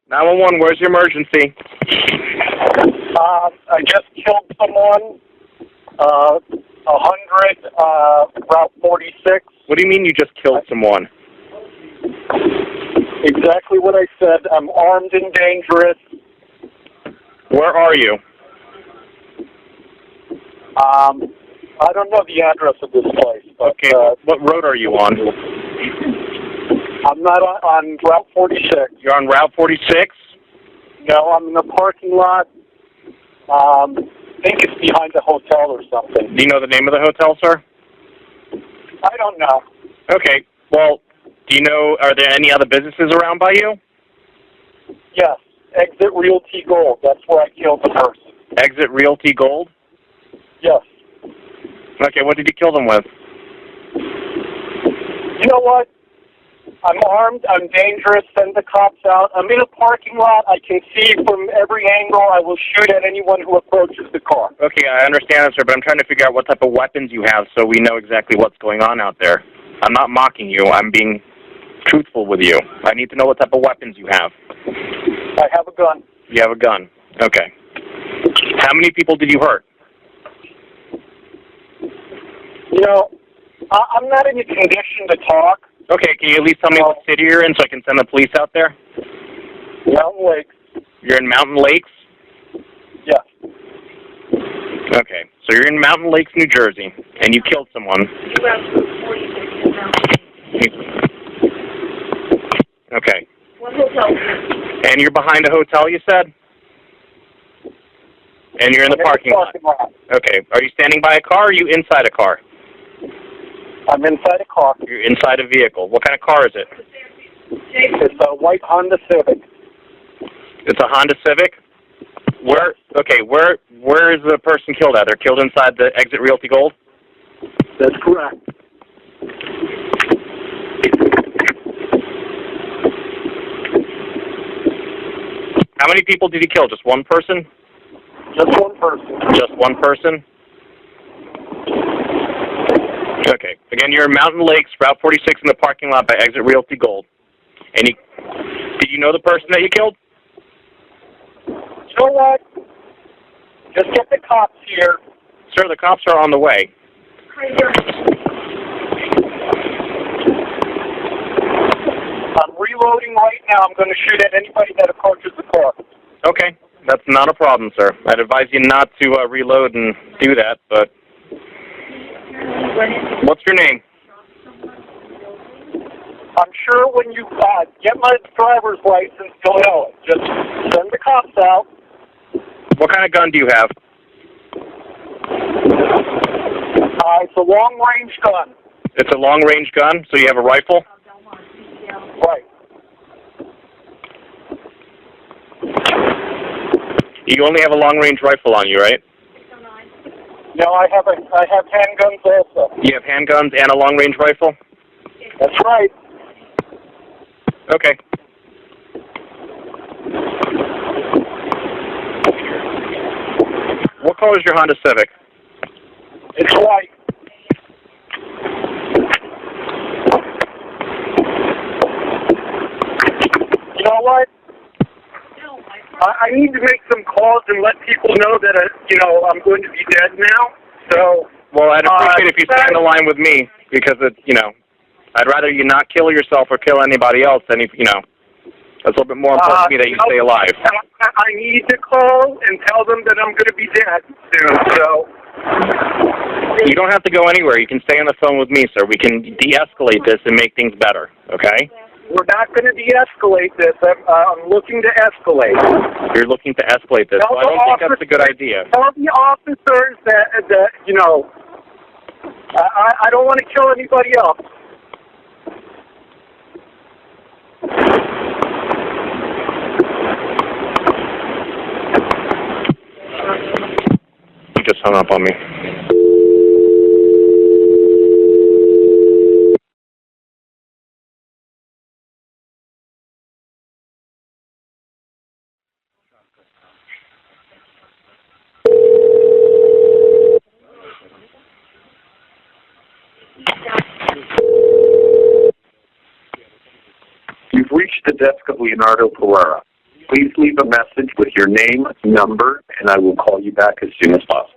911, where's your emergency? I just killed someone. 100 Route 46. What do you mean you just killed someone? Exactly what I said. I'm armed and dangerous. Where are you? I don't know the address of this place. But, okay, what road are you on? I'm not on Route 46. You're on Route 46? No, I'm in the parking lot. I think it's behind a hotel or something. Do you know the name of the hotel, sir? I don't know. Okay, well, do you know, are there any other businesses around by you? Yes, Exit Realty Gold. That's where I killed the person. Exit Realty Gold? Yes. Okay, what did you kill them with? You know what? I'm armed. I'm dangerous. Send the cops out. I'm in a parking lot. I can see from every angle. I will shoot at anyone who approaches the car. Okay, I understand, sir, but I'm trying to figure out what type of weapons you have so we know exactly what's going on out there. I'm not mocking you. I'm being truthful with you. I need to know what type of weapons you have. I have a gun. You have a gun. Okay. How many people did you hurt? You know, I'm not in a condition to talk. Okay, can you at least tell me what city you're in so I can send the police out there? Mountain Lakes. You're in Mountain Lakes? Yes. Okay, so you're in Mountain Lakes, New Jersey, and you killed someone. Okay. What hotel? And you're behind a hotel, you said? And you're in the parking lot. Okay. Are you standing by a car or are you inside a car? I'm inside a car. You're inside a vehicle. What kind of car is it? It's a white Honda Civic. It's a Honda Civic? Where is the person killed at? They're killed inside the Exit Realty Gold? That's correct. How many people did he kill? Just one person? Just one person. Just one person? Okay. Again, you're in Mountain Lakes, Route 46 in the parking lot by Exit Realty Gold. And did you know the person that you killed? You know what? Just get the cops here. Sir, the cops are on the way. I'm reloading right now. I'm going to shoot at anybody that approaches the car. Okay. That's not a problem, sir. I'd advise you not to reload and do that, but... What's your name? I'm sure when you get my driver's license, you'll know it. Just send the cops out. What kind of gun do you have? It's a long-range gun. It's a long-range gun, so you have a rifle? Right. You only have a long-range rifle on you, right? No, I have handguns also. You have handguns and a long-range rifle? That's right. Okay. What color is your Honda Civic? It's white. You know what? I need to make some calls and let people know that, I'm going to be dead now. So. Well, I'd appreciate if you stay on the line with me because I'd rather you not kill yourself or kill anybody else than that's a little bit more important to me that you stay alive. I need to call and tell them that I'm going to be dead soon. So. You don't have to go anywhere. You can stay on the phone with me, sir. We can de-escalate this and make things better. Okay? We're not going to de-escalate this. I'm looking to escalate. You're looking to escalate this. Well, I don't think that's a good idea. Tell the officers that I don't want to kill anybody else. You just hung up on me. You've reached the desk of Leonardo Pereira. Please leave a message with your name, number, and I will call you back as soon as possible.